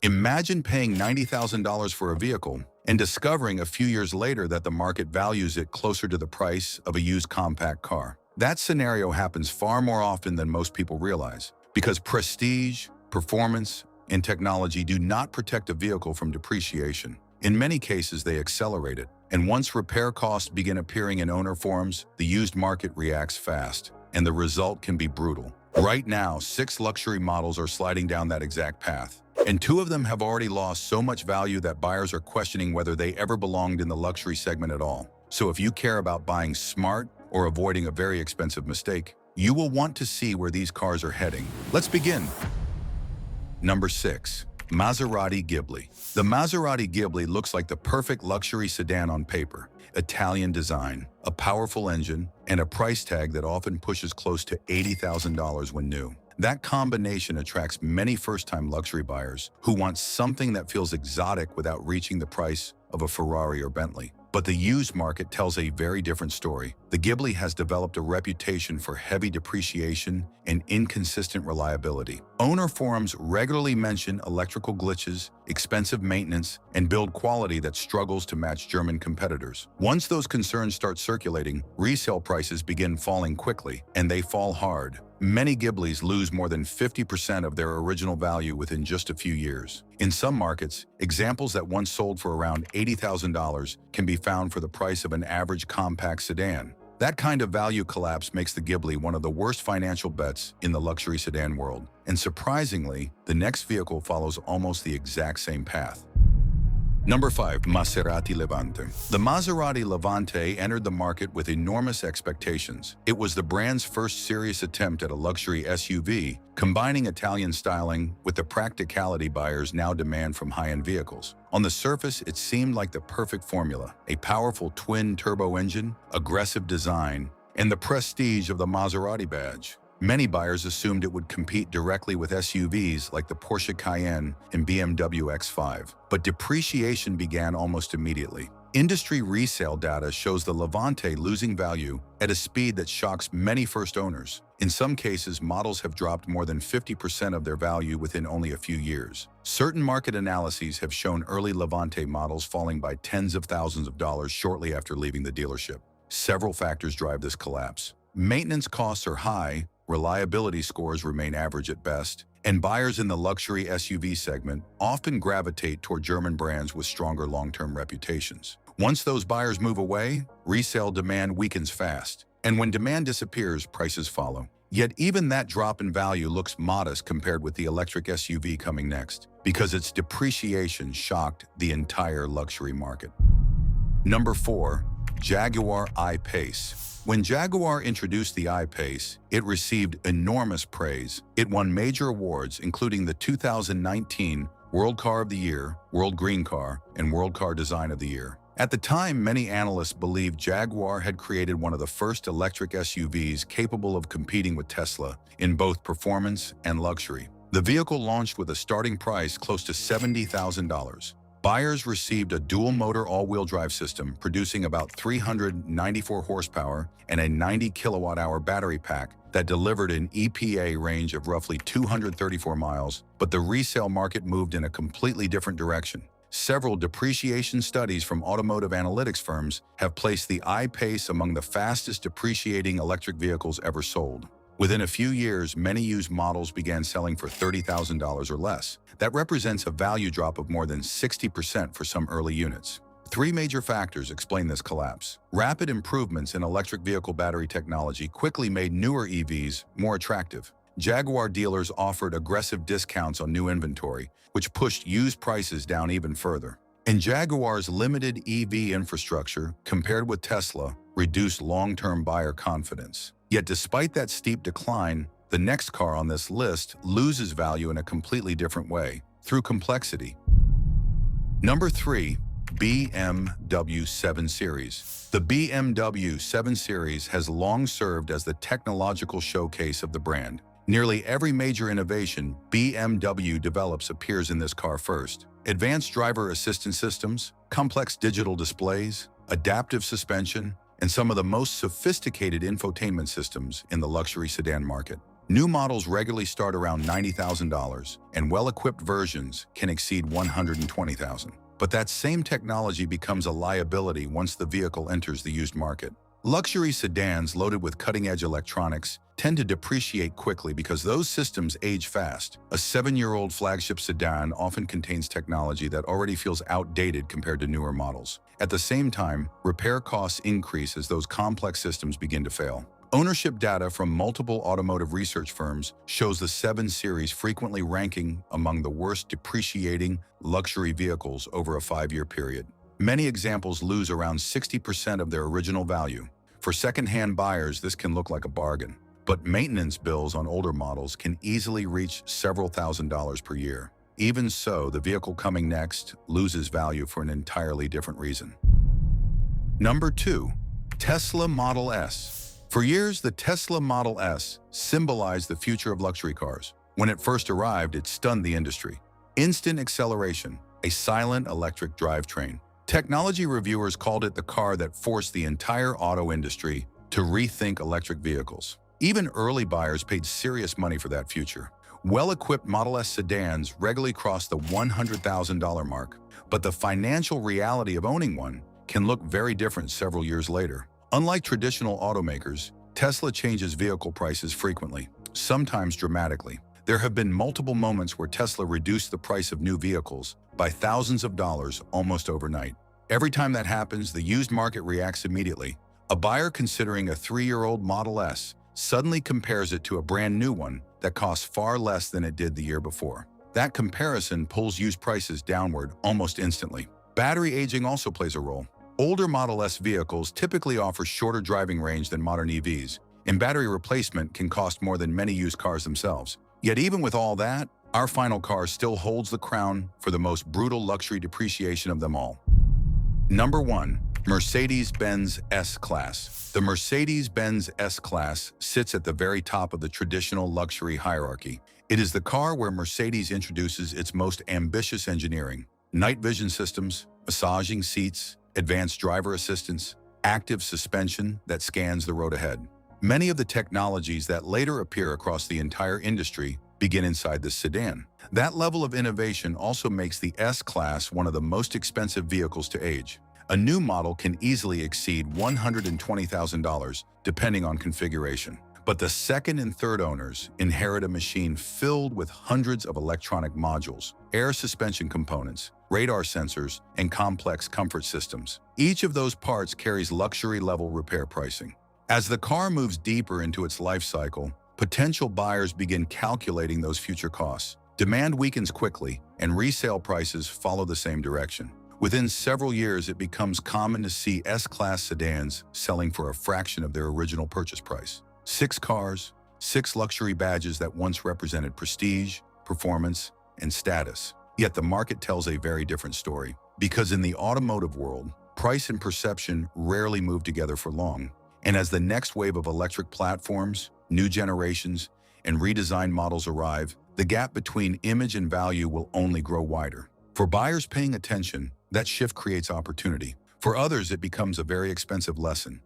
Imagine paying $90,000 for a vehicle and discovering a few years later that the market values it closer to the price of a used compact car. That scenario happens far more often than most people realize, because prestige, performance, and technology do not protect a vehicle from depreciation. In many cases, they accelerate it, and once repair costs begin appearing in owner forums, the used market reacts fast, and the result can be brutal. Right now, 6 luxury models are sliding down that exact path, and 2 of them have already lost so much value that buyers are questioning whether they ever belonged in the luxury segment at all. So if you care about buying smart or avoiding a very expensive mistake, you will want to see where these cars are heading. Let's begin. Number 6. Maserati Ghibli. The Maserati Ghibli looks like the perfect luxury sedan on paper. Italian design, a powerful engine, and a price tag that often pushes close to $80,000 when new. That combination attracts many first-time luxury buyers who want something that feels exotic without reaching the price of a Ferrari or Bentley. But the used market tells a very different story. The Ghibli has developed a reputation for heavy depreciation and inconsistent reliability. Owner forums regularly mention electrical glitches, expensive maintenance, and build quality that struggles to match German competitors. Once those concerns start circulating, resale prices begin falling quickly, and they fall hard. Many Ghiblis lose more than 50% of their original value within just a few years. In some markets, examples that once sold for around $80,000 can be found for the price of an average compact sedan. That kind of value collapse makes the Ghibli one of the worst financial bets in the luxury sedan world. And surprisingly, the next vehicle follows almost the exact same path. Number 5. Maserati Levante. The Maserati Levante entered the market with enormous expectations. It was the brand's first serious attempt at a luxury SUV, combining Italian styling with the practicality buyers now demand from high-end vehicles. On the surface, it seemed like the perfect formula: a powerful twin-turbo engine, aggressive design, and the prestige of the Maserati badge. Many buyers assumed it would compete directly with SUVs like the Porsche Cayenne and BMW X5. But depreciation began almost immediately. Industry resale data shows the Levante losing value at a speed that shocks many first owners. In some cases, models have dropped more than 50% of their value within only a few years. Certain market analyses have shown early Levante models falling by tens of thousands of dollars shortly after leaving the dealership. Several factors drive this collapse. Maintenance costs are high, reliability scores remain average at best, and buyers in the luxury SUV segment often gravitate toward German brands with stronger long-term reputations. Once those buyers move away, resale demand weakens fast, and when demand disappears, prices follow. Yet even that drop in value looks modest compared with the electric SUV coming next, because its depreciation shocked the entire luxury market. Number 4. Jaguar I-Pace. When Jaguar introduced the I-Pace, it received enormous praise. It won major awards, including the 2019 World Car of the Year, World Green Car, and World Car Design of the Year. At the time, many analysts believed Jaguar had created one of the first electric SUVs capable of competing with Tesla in both performance and luxury. The vehicle launched with a starting price close to $70,000. Buyers received a dual-motor all-wheel drive system producing about 394 horsepower and a 90 kilowatt-hour battery pack that delivered an EPA range of roughly 234 miles, but the resale market moved in a completely different direction. Several depreciation studies from automotive analytics firms have placed the I-Pace among the fastest depreciating electric vehicles ever sold. Within a few years, many used models began selling for $30,000 or less. That represents a value drop of more than 60% for some early units. 3 major factors explain this collapse. Rapid improvements in electric vehicle battery technology quickly made newer EVs more attractive. Jaguar dealers offered aggressive discounts on new inventory, which pushed used prices down even further. And Jaguar's limited EV infrastructure, compared with Tesla, reduced long-term buyer confidence. Yet despite that steep decline, the next car on this list loses value in a completely different way, through complexity. Number 3. BMW 7 Series. The BMW 7 Series has long served as the technological showcase of the brand. Nearly every major innovation BMW develops appears in this car first. Advanced driver assistance systems, complex digital displays, adaptive suspension, and some of the most sophisticated infotainment systems in the luxury sedan market. New models regularly start around $90,000, and well-equipped versions can exceed $120,000. But that same technology becomes a liability once the vehicle enters the used market. Luxury sedans loaded with cutting-edge electronics tend to depreciate quickly because those systems age fast. A 7-year-old flagship sedan often contains technology that already feels outdated compared to newer models. At the same time, repair costs increase as those complex systems begin to fail. Ownership data from multiple automotive research firms shows the 7 Series frequently ranking among the worst depreciating luxury vehicles over a 5-year period. Many examples lose around 60% of their original value. For second-hand buyers, this can look like a bargain. But maintenance bills on older models can easily reach several $1,000s per year. Even so, the vehicle coming next loses value for an entirely different reason. Number 2. Tesla Model S. For years, the Tesla Model S symbolized the future of luxury cars. When it first arrived, it stunned the industry. Instant acceleration, a silent electric drivetrain. Technology reviewers called it the car that forced the entire auto industry to rethink electric vehicles. Even early buyers paid serious money for that future. Well-equipped Model S sedans regularly cross the $100,000 mark, but the financial reality of owning one can look very different several years later. Unlike traditional automakers, Tesla changes vehicle prices frequently, sometimes dramatically. There have been multiple moments where Tesla reduced the price of new vehicles by thousands of dollars almost overnight. Every time that happens, the used market reacts immediately. A buyer considering a 3-year-old Model S suddenly compares it to a brand new one that costs far less than it did the year before. That comparison pulls used prices downward almost instantly. Battery aging also plays a role. Older Model S vehicles typically offer shorter driving range than modern EVs, and battery replacement can cost more than many used cars themselves. Yet even with all that, our final car still holds the crown for the most brutal luxury depreciation of them all. Number 1. Mercedes-Benz S-Class. The Mercedes-Benz S-Class sits at the very top of the traditional luxury hierarchy. It is the car where Mercedes introduces its most ambitious engineering: night vision systems, massaging seats, advanced driver assistance, active suspension that scans the road ahead. Many of the technologies that later appear across the entire industry begin inside the sedan. That level of innovation also makes the S-Class one of the most expensive vehicles to age. A new model can easily exceed $120,000 depending on configuration. But the second and third owners inherit a machine filled with hundreds of electronic modules, air suspension components, radar sensors, and complex comfort systems. Each of those parts carries luxury-level repair pricing. As the car moves deeper into its life cycle, potential buyers begin calculating those future costs. Demand weakens quickly, and resale prices follow the same direction. Within several years, it becomes common to see S-Class sedans selling for a fraction of their original purchase price. 6 cars, 6 luxury badges that once represented prestige, performance, and status. Yet the market tells a very different story. Because in the automotive world, price and perception rarely move together for long. And as the next wave of electric platforms, new generations, and redesigned models arrive, the gap between image and value will only grow wider. For buyers paying attention, that shift creates opportunity. For others, it becomes a very expensive lesson.